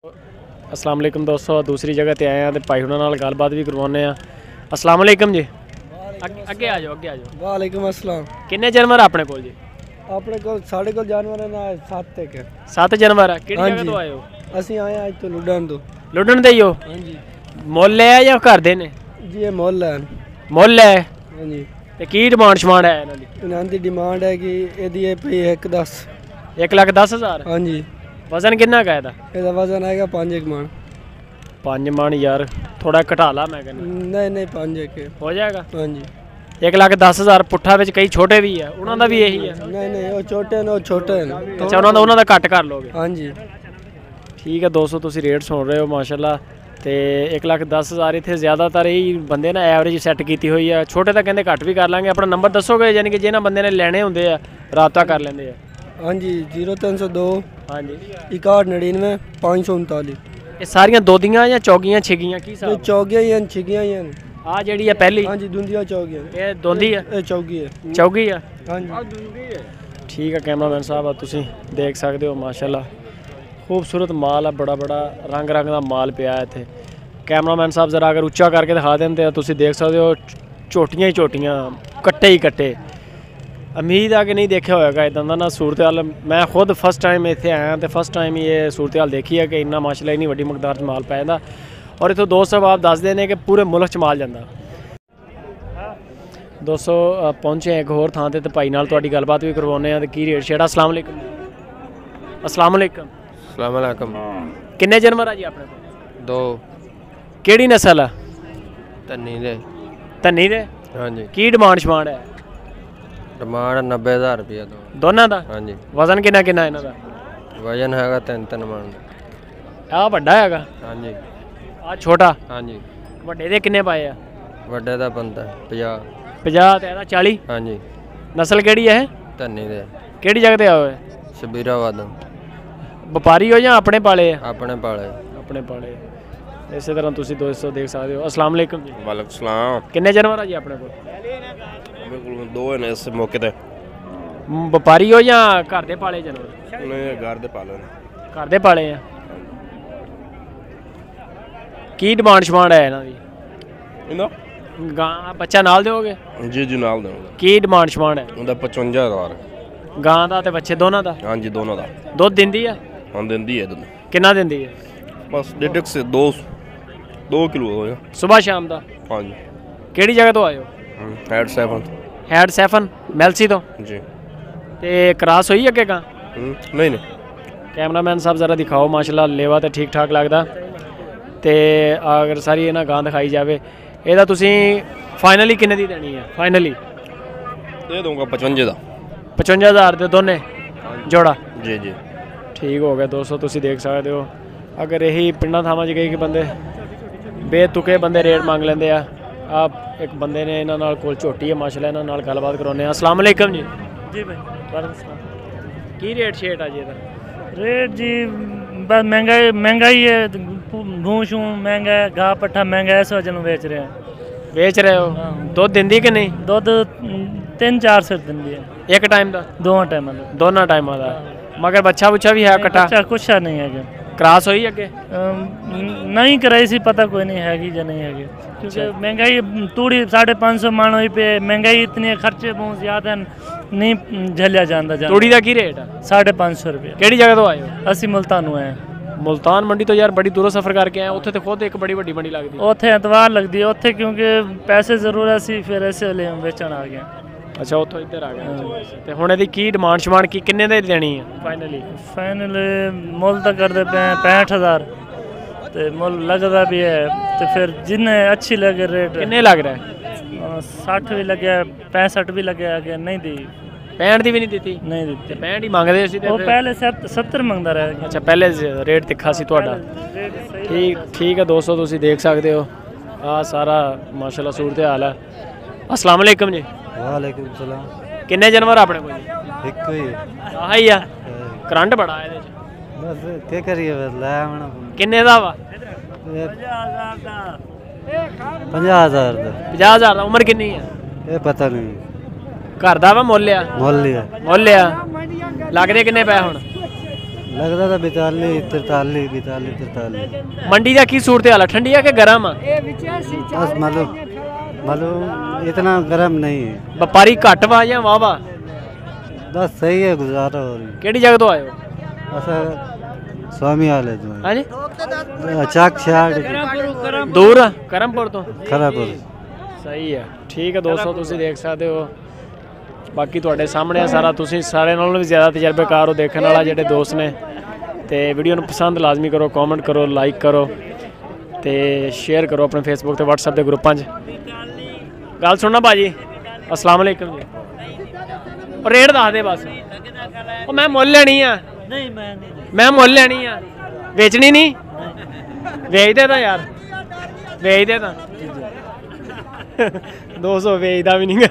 अस्सलाम वालेकुम दोस्तों, दूसरी जगह ते आए हैं तो भाई हुणां नाल गलबात भी करवाने हैं। अस्सलाम वालेकुम जी। अगे आ जाओ, अगे आ जाओ। वालेकुम अस्सलाम। किन्ने जानवर अपने कोल जी? अपने को साढ़े को जानवर ना 7 तक है। 7 जानवर है। किहड़ी हाँ जगह जी। तो आए हो? ਅਸੀਂ ਆਏ ਆ ਇੱਥੋਂ ਲੁੱਡਣ ਤੋਂ। लुडन दे ही हो? ਹਾਂਜੀ मुल है या घर दे ने? ਜੀ ਇਹ ਮੁੱਲ ਹੈ। मुल है ਹਾਂਜੀ ते की डिमांड शमांड है इन्हां दी? ਇਹਨਾਂ ਦੀ ਡਿਮਾਂਡ ਹੈ ਕਿ ਇਹਦੀ ਇਹ ਪਈ 110। 1,10,000। ਹਾਂਜੀ वजन किन्ना का है? ਇਹਦਾ ਵਜ਼ਨ ਆਏਗਾ 5 ਮਣ। 5 मन यार, थोड़ा घटा ला मैं कहना। ਨਹੀਂ ਨਹੀਂ 5 ਕੇ। हो जाएगा। ਹਾਂਜੀ 1,10,000 पुट्ठा विच कई छोटे भी है, उन्हां दा भी यही है। ਨਹੀਂ ਨਹੀਂ ਉਹ ਛੋਟੇ ਨੇ ਉਹ ਛੋਟੇ ਨੇ। अच्छा उन्हां दा घट कर लोगे? ਹਾਂਜੀ ठीक है दोस्तों, तुसी रेट सुन रहे हो माशाल्लाह। तो 1,10,000 इतने ज़्यादातर यही बंदे ना एवरेज सैट की हुई है। छोटे तो कहते घट भी कर लेंगे। अपना नंबर दसोगे यानी कि जिन्हें बंदे ने लेने होंगे राबता कर लेंगे? ਹਾਂਜੀ 0302 हाँ जी। 6199 539। ये सारियां दोदियां या चौगियां छिगियां की ਇਹ साहब? ਚੌਗੀਆਂ ਹੀ ਹਨ ਛਿਗੀਆਂ ਹੀ ਹਨ। आ जेड़ी है पहली ਹਾਂਜੀ ਦੁੰਦੀਆਂ ਚੌਗੀਆਂ ये दोंदी है, ਇਹ ਚੌਗੀ ਹੈ। चौगी है। ਹਾਂਜੀ ठीक है कैमरामैन साहब, तुसी देख सकते हो माशाल्लाह खूबसूरत माल है, बड़ा बड़ा रंग रंग का माल पिया है इत्थे। कैमरामैन साहब जरा अगर उच्चा करके दिखा दें तो तुसी देख सकते हो झोटियां ही झोटियां, कट्टे ही कट्टे। उम्मीद है कि नहीं देखा होगा इदां दा ना सूरत हाल। मैं खुद फस्ट टाइम इत्थे आया तो फस्ट टाइम ये सूरत हाल देखी है कि इन्ना माशाल्लाह इन्नी वड्डी मकदार च माल पै जांदा। और इत्थों दोस्त साहब आप दसदे ने कि पूरे मुल्क च माल जांदा। दोस्तों पहुंचे एक होर थां ते भाई नाल तुहाडी गलबात भी करवाउने आ ते की रेट छेड़ा। अस्सलाम वालेकुम। अस्सलाम वालेकुम। अस्सलाम वालेकुम। किन्ने जानवर है जी अपने कोल? 2 केड़ी नस्ल है? धन्नी दे। धन्नी दे। हाँ जी की डिमांड शमांड है? डिमांड 90,000 रुपया दो। दोनों का? हाँ जी वजन किन्ना किन्ना इन्हां दा? वजन हैगा 3-3 मन। आ वड्डा हैगा, हाँ जी आ छोटा। हाँ जी वड्डे दे किन्ने पाए आ? वड्डे दा 50 50 ते एदा 40। हाँ जी नस्ल केड़ी है? धन्नी दे। केड़ी जगह ते आओ? शबीराबाद व्यापारी हो या अपने पाले है? अपने पाले। अपने पाले। इसी तरह तुसी दोस्तों देख सकते हो। अस्सलाम वालेकुम जी। वालेकुम सलाम। किन्ने जानवर है जी अपने कोल? मेरे को 2 है इस मौके ते। व्यापारी हो या घर दे पाले जानवर? उन्हें घर दे पाले ने। घर दे पाले हैं। की डिमांड शमांड है इन्हां दी? इना गां बच्चा नाल दोगे? जी जी नाल देंगे। की डिमांड शमांड है? उनका 55,000। गां दा ते बच्चे दोनों दा? हाँ जी दोनों दा। दुध दिंदी है? हाँ देंदी है दूध। कितना दिंदी है? बस 1.5 से 2 किलो हो गया। सुबह शाम दा? हाँ जी केड़ी जगह तो आए हो? हेड 7 हैड सैफन मेलसी तो? जी। ते क्रॉस हुई अगे गां? नहीं नहीं कैमरामैन साहब जरा दिखाओ माशाल्लाह लेवा तो ठीक ठाक लगदा। ते अगर सारी इन्हां गां दिखाई जाए ਇਹਦਾ ਤੁਸੀਂ ਫਾਈਨਲੀ ਕਿੰਨੇ ਦੀ ਦੇਣੀ ਹੈ? ਫਾਈਨਲੀ दे दूंगा 55 ਦਾ। 55,000 ਦੇ ਦੋਨੇ ਜੋੜਾ? जी जी ठीक हो गया दोस्तों, तुसी देख सकते हो। अगर यही पिंडा थावां च गए कि बंदे बेतुके बंदे रेट मंग लेंदे आ। आप एक बंदे ने इन्हां नाल कोल झोटी है माशाल्लाह, इन्हां नाल गलबात करवाउने आ। अस्सलाम वालेकुम जी। जी भाई की रेट शेट आ जी इधर? रेट जी बस महंगाई है। भूं शूं महंगा है, घाह पट्ठा महंगा है, इस वजह से बेच रहे हैं। बेच रहे हो? हाँ। दुध दिंदी कि नहीं? दुध 3-4 सिर दिंदी है एक टाइम का? दोनों टाइम का। दोनों टाइम का। मगर बच्चा बुच्चा भी है कट्टा? अच्छा कुछ नहीं है। क्रॉस हुई अगे? नहीं कराई सी, पता कोई नहीं हैगी या नहीं हैगी, क्योंकि महंगाई तूड़ी 550 मान हुई पे। महंगाई इतनी है, खर्चे बहुत ज़्यादा नहीं झलिया जाता। तूड़ी का की रेट है? 550 रुपये। केड़ी जगह तो आए हो? असी मुल्तानों आए। मुल्तान मंडी तो यार बड़ी दूरों सफ़र करके आए उत्थे तो खुद एक बड़ी वड्डी मंडी लगदी। उत्थे एतवार लगती है उत्थे, क्योंकि पैसे ज़रूरत सी, फिर इस लिए बेचन आ गए। अच्छा उतो इधर आ गए। ते हुण इहदी की डिमांड शमांड की किन्ने दी देनी है फाइनली? फाइनल मुल तो करते पे 65,000 तो मुल लगता भी है। तो फिर जिन्हें अच्छी लगे रेट। किन्ने लग रहा है? 60 भी लगे, 65 भी लगे, आगे नहीं दी। 65 दी भी नहीं दी? नहीं दी 65 ही मंगदे सी ते वो फिर? पहले 70 मंगता रहा। अच्छा पहले रेट तिखा सी तुहाडा। ठीक है दोस्तों, तुसी देख सकते हो आ सारा माशाल्लाह सूरत हाल है। अस्सलाम वालेकुम जी। वालेकुम सलाम। किन्ने जानवर अपने कोल जी? ਇੱਕ ਹੀ आह ही आ करंट बड़ा है ਇਹਦੇ ਚ। ਬਸ ਕੀ ਕਰੀਏ ਬਸ ਲੈ ਆਉਣਾ। किन्ने दा वा? 50,000 का। 50,000 ਦਾ। 50,000 दा। उम्र किन्नी है? ਇਹ ਪਤਾ ਨਹੀਂ घर दा वा मुੱਲ आ? ਮੁੱਲ ਹੀ ਹੈ। ਮੁੱਲ ਆ। ਲੱਗਦੇ ਕਿੰਨੇ ਪੈ ਹੁਣ? लग रहा था 42 43 42 43। ਮੰਡੀ ਦਾ ਕੀ ਸੂਰਤ ਹਾਲ ਹੈ, ਠੰਡੀ ਆ ਕਿ ਗਰਮ ਆ? बस मालूम इतना गर्म नहीं है, ਵਪਾਰੀ ਘੱਟ ਵਾ ਜਾਂ ਵਾਹ ਵਾ? बस सही है, गुजारा हो रही ਕਿਹੜੀ ਜਗ੍ਹਾ ਤੋਂ ਆਏ ਹੋ? है। ऐसा स्वामी हाल है ਹਾਂਜੀ चाक छाड़ ਦੂਰ ਆ ਕਰਮਪੁਰ ਤੋਂ? खराब हो ਸਹੀ ਹੈ, ਠੀਕ ਹੈ ਦੋਸਤੋ, ਤੁਸੀਂ ਦੇਖ ਸਕਦੇ ਹੋ। ਬਾਕੀ ਤੁਹਾਡੇ ਸਾਹਮਣੇ ਆ ਸਾਰਾ, ਤੁਸੀਂ ਸਾਰੇ ਨਾਲੋਂ ਵੀ ਜ਼ਿਆਦਾ ਤਜਰਬੇਕਾਰ ਹੋ ਦੇਖਣ ਵਾਲਾ ਜਿਹੜੇ ਦੋਸਤ ਨੇ। ਤੇ ਵੀਡੀਓ ਨੂੰ ਪਸੰਦ ਲਾਜ਼ਮੀ ਕਰੋ, ਕਮੈਂਟ ਕਰੋ, ਲਾਈਕ ਕਰੋ ਤੇ ਸ਼ੇਅਰ ਕਰੋ ਆਪਣੇ ਫੇਸਬੁੱਕ ਤੇ WhatsApp ਦੇ ਗਰੁੱਪਾਂ 'ਚ। ਗੱਲ ਸੁਣਨਾ ਭਾਜੀ, ਅਸਲਾਮ ਵਾਲੇਕਮ ਜੀ। ਉਹ ਰੇਟ ਦੱਸ ਦੇ ਬਸ। ਉਹ ਮੈਂ ਮੁੱਲ ਲੈਣੀ ਆ। नहीं ਮੈਂ ਮੁੱਲ ਲੈਣੀ ਆ, ਵੇਚਣੀ ਨਹੀਂ। ਵੇਚ ਦੇ ਤਾਂ ਯਾਰ, ਵੇਚ ਦੇ ਤਾਂ। 200 ਵੇਚਦਾ ਵੀ ਨਹੀਂ ਗਾ।